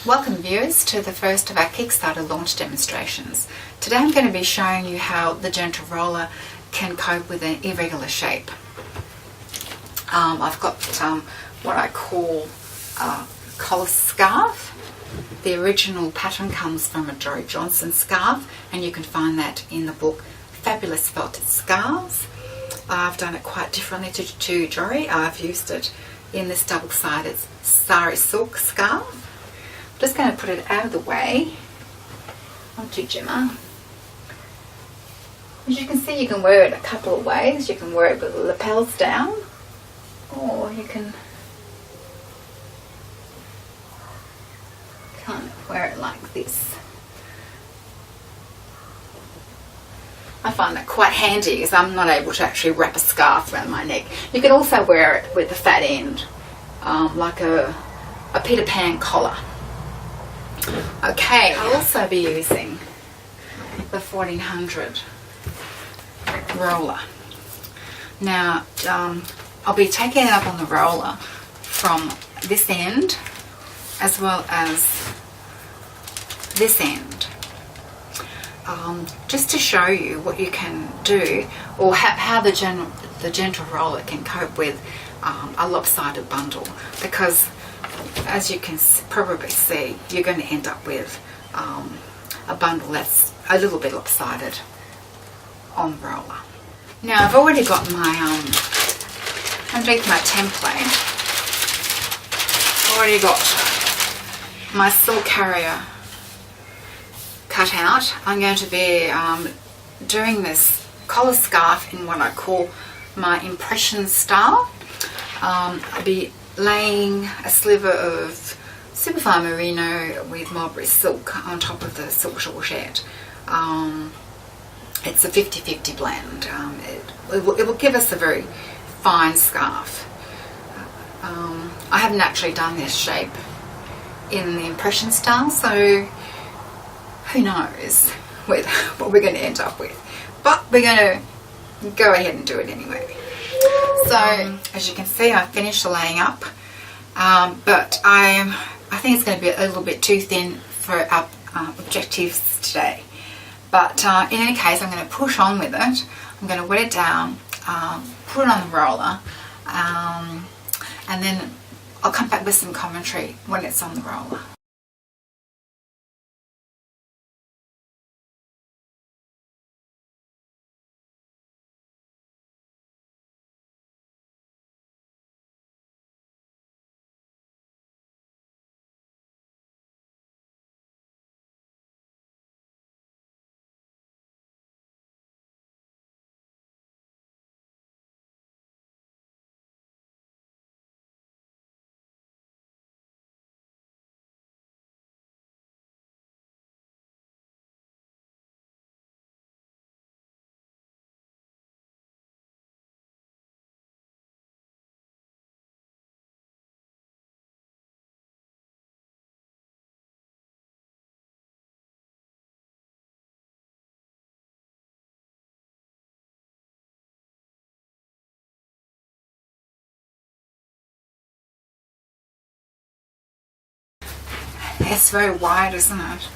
Welcome viewers to the first of our Kickstarter launch demonstrations. Today I'm going to be showing you how the gentle roller can cope with an irregular shape. I've got what I call a collar scarf. The original pattern comes from a Jory Johnson scarf, and you can find that in the book Fabulous Felted Scarves. I've done it quite differently to Jory. I've used it in this double-sided Merino-Silk scarf. I'm just going to put it out of the way onto Gemma. As you can see, you can wear it a couple of ways. You can wear it with the lapels down, or you can kind of wear it like this. I find that quite handy because I'm not able to actually wrap a scarf around my neck. You can also wear it with the fat end, like a Peter Pan collar. Okay, I'll also be using the 1400 roller. Now, I'll be taking it up on the roller from this end as well as this end. Just to show you what you can do, or how the gentle roller can cope with a lopsided bundle, because as you can probably see, you're going to end up with a bundle that's a little bit lopsided on the roller. Now I've already got my underneath my template, already got my silk carrier cut out. I'm going to be doing this collar scarf in what I call my impression style. I'll be laying a sliver of superfine merino with mulberry silk on top of the silk georgette. It's a 50-50 blend. It will give us a very fine scarf. I haven't actually done this shape in the impression style, so who knows what we're going to end up with, but we're going to go ahead and do it anyway. So as you can see, I've finished laying up, but I think it's going to be a little bit too thin for our objectives today. But in any case, I'm going to push on with it. I'm going to wet it down, put it on the roller, and then I'll come back with some commentary when it's on the roller. It's very wide, isn't it?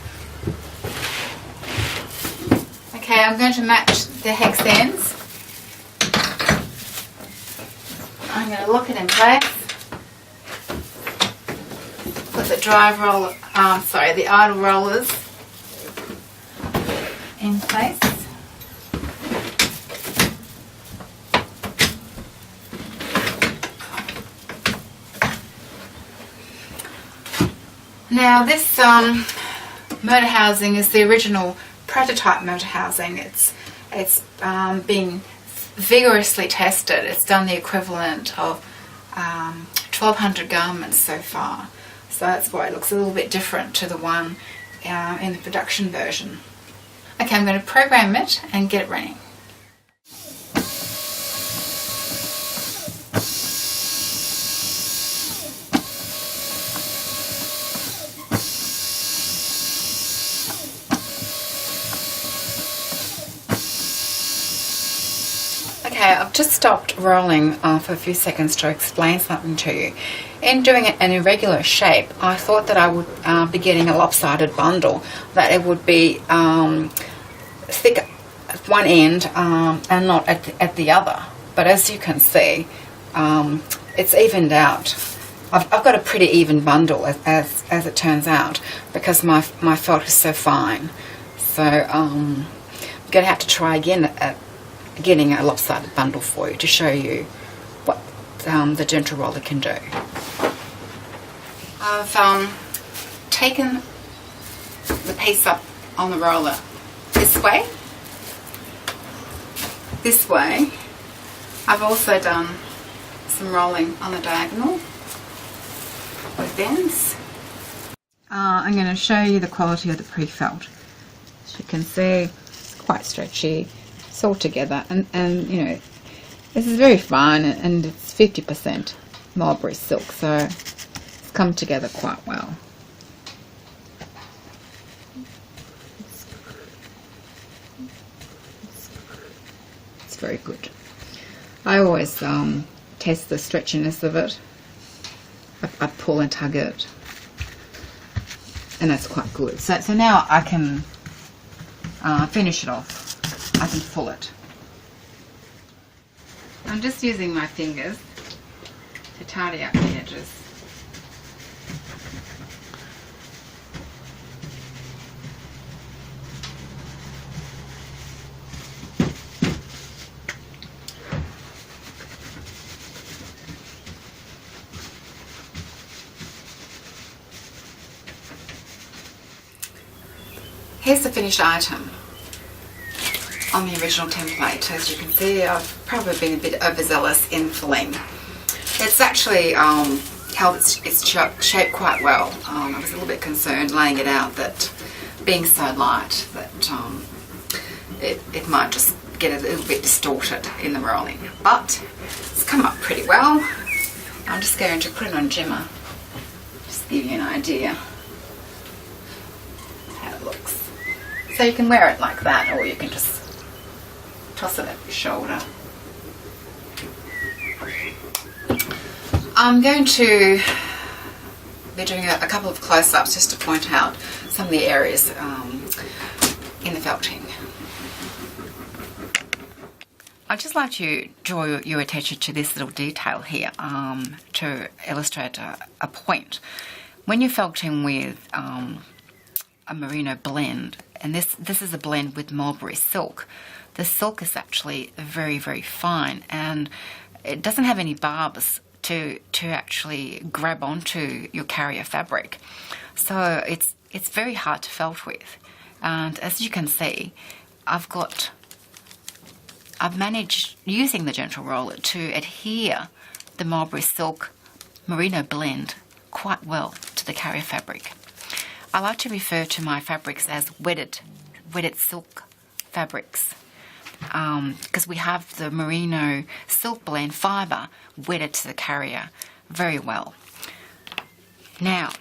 Okay, I'm going to match the hex ends. I'm going to lock it in place. Put the drive roller, the idle rollers in place. Now this motor housing is the original prototype motor housing. It's been vigorously tested. It's done the equivalent of 1,200 garments so far. So that's why it looks a little bit different to the one in the production version. Okay, I'm going to program it and get it running. Okay, I've just stopped rolling for a few seconds to explain something to you. In doing an irregular shape, I thought that I would be getting a lopsided bundle, that it would be thick at one end and not at the other. But as you can see, it's evened out. I've got a pretty even bundle as it turns out, because my felt is so fine. So I'm going to have to try again at getting a lopsided bundle for you to show you what the gentle roller can do. I've taken the piece up on the roller this way. I've also done some rolling on the diagonal with bends. I'm going to show you the quality of the pre-felt. As you can see, it's quite stretchy. It's all together, and you know, this is very fine, and it's 50% mulberry silk, so it's come together quite well. It's very good. I always test the stretchiness of it. I pull and tug it, and that's quite good. So now I can finish it off. I can pull it. I'm just using my fingers to tidy up the edges. Here's the finished item on the original template. As you can see, I've probably been a bit overzealous in filling. It's actually held its shape quite well. I was a little bit concerned laying it out that being so light that it might just get a little bit distorted in the rolling. But it's come up pretty well. I'm just going to put it on Gemma, just to give you an idea how it looks. So you can wear it like that, or you can just toss it up your shoulder. I'm going to be doing a couple of close-ups just to point out some of the areas in the felting. I'd just like to draw your attention to this little detail here to illustrate a point. When you're felting with a merino blend, and this is a blend with mulberry silk, the silk is actually very, very fine, and it doesn't have any barbs to actually grab onto your carrier fabric. So it's very hard to felt with. And as you can see, I've managed, using the gentle roller, to adhere the mulberry silk merino blend quite well to the carrier fabric. I like to refer to my fabrics as wetted silk fabrics, because we have the merino silk blend fibre wetted to the carrier very well. Now,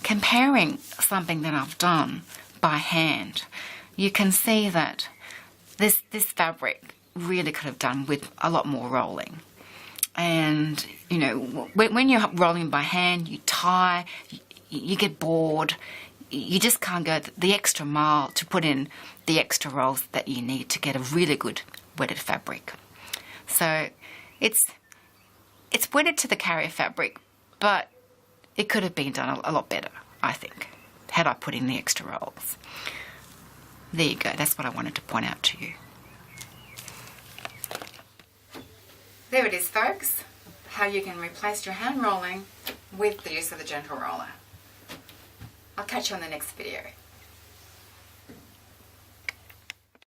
comparing something that I've done by hand, you can see that this fabric really could have done with a lot more rolling. And you know, when you're rolling by hand, you tie, you get bored, you just can't go the extra mile to put in the extra rolls that you need to get a really good wetted fabric. So it's wetted to the carrier fabric, but it could have been done a lot better, I think, had I put in the extra rolls. There you go, that's what I wanted to point out to you. There it is, folks, how you can replace your hand rolling with the use of the gentle roller. I'll catch you on the next video.